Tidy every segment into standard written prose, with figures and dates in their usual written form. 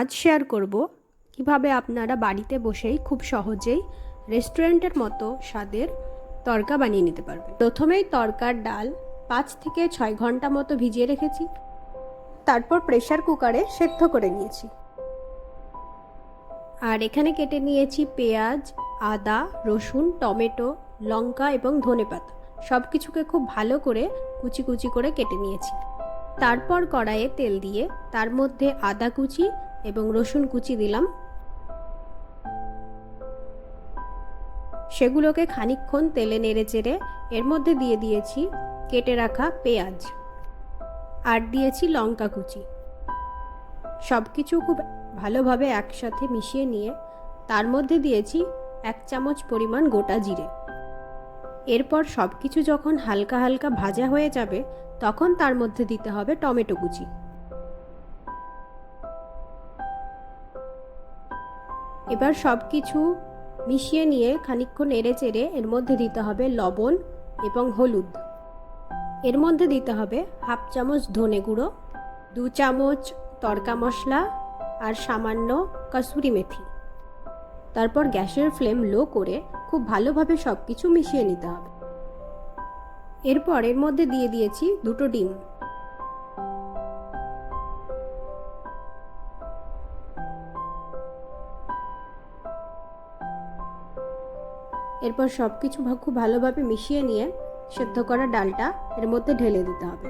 আজ শেয়ার করব কিভাবে আপনারা বাড়িতে বসেই খুব সহজেই রেস্টুরেন্টের মতো স্বাদের তড়কা বানিয়ে নিতে পারবেন। প্রথমেই তড়কার ডাল 5 থেকে 6 ঘন্টা মতো ভিজিয়ে রেখেছি, তারপর প্রেসার কুকারে সেদ্ধ করে নিয়েছি। আর এখানে কেটে নিয়েছি পেঁয়াজ, আদা, রসুন, টমেটো, লঙ্কা এবং ধনেপাতা। সব কিছুকে খুব ভালো করে কুচি কুচি করে কেটে নিয়েছি। তারপর কড়াইয়ে তেল দিয়ে তার মধ্যে আদা কুচি এবং রসুন কুচি দিলাম। সেগুলোকে খানিকক্ষণ তেলে নেড়ে চেড়ে এর মধ্যে দিয়ে দিয়েছি কেটে রাখা পেঁয়াজ আর দিয়েছি লঙ্কা কুচি। সব কিছু খুব ভালোভাবে একসাথে মিশিয়ে নিয়ে তার মধ্যে দিয়েছি 1 চামচ পরিমাণ গোটা জিরে। এরপর সব কিছু যখন হালকা হালকা ভাজা হয়ে যাবে তখন তার মধ্যে দিতে হবে টমেটো কুচি। এবার সব কিছু মিশিয়ে নিয়ে খানিকক্ষণ নেড়ে চেড়ে এর মধ্যে দিতে হবে লবণ এবং হলুদ। এর মধ্যে দিতে হবে 1/2 চামচ ধনে গুঁড়ো, 2 চামচ তড়কা মশলা আর সামান্য কসুরি মেথি। তারপর গ্যাসের ফ্লেম লো করে খুব ভালোভাবে সব কিছু মিশিয়ে নিতে হবে। এরপর এর মধ্যে দিয়ে দিয়েছি 2টো ডিম। এরপর সব কিছু খুব ভালোভাবে মিশিয়ে নিয়ে সেদ্ধ করা ডালটা এর মধ্যে ঢেলে দিতে হবে।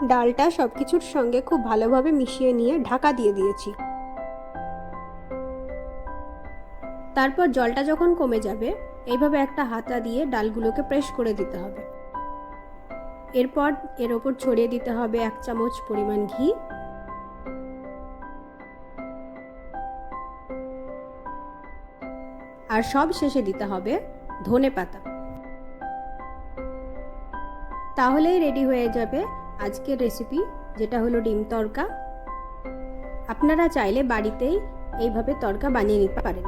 ডালটা সব কিছুর সঙ্গে খুব ভালোভাবে মিশিয়ে নিয়ে ঢাকা দিয়ে দিয়েছি। তারপর জলটা যখন কমে যাবে এইভাবে একটা হাতা দিয়ে ডালগুলোকে প্রেস করে দিতে হবে। এরপর এর ওপর ছড়িয়ে দিতে হবে 1 চামচ পরিমাণ ঘি। আর সব শেষে দিতে হবে ধনেপাতা। তাহলেই রেডি হয়ে যাবে আজকের রেসিপি, যেটা হলো ডিম তড়কা। আপনারা চাইলে বাড়িতেই এইভাবে তড়কা বানিয়ে নিতে পারেন।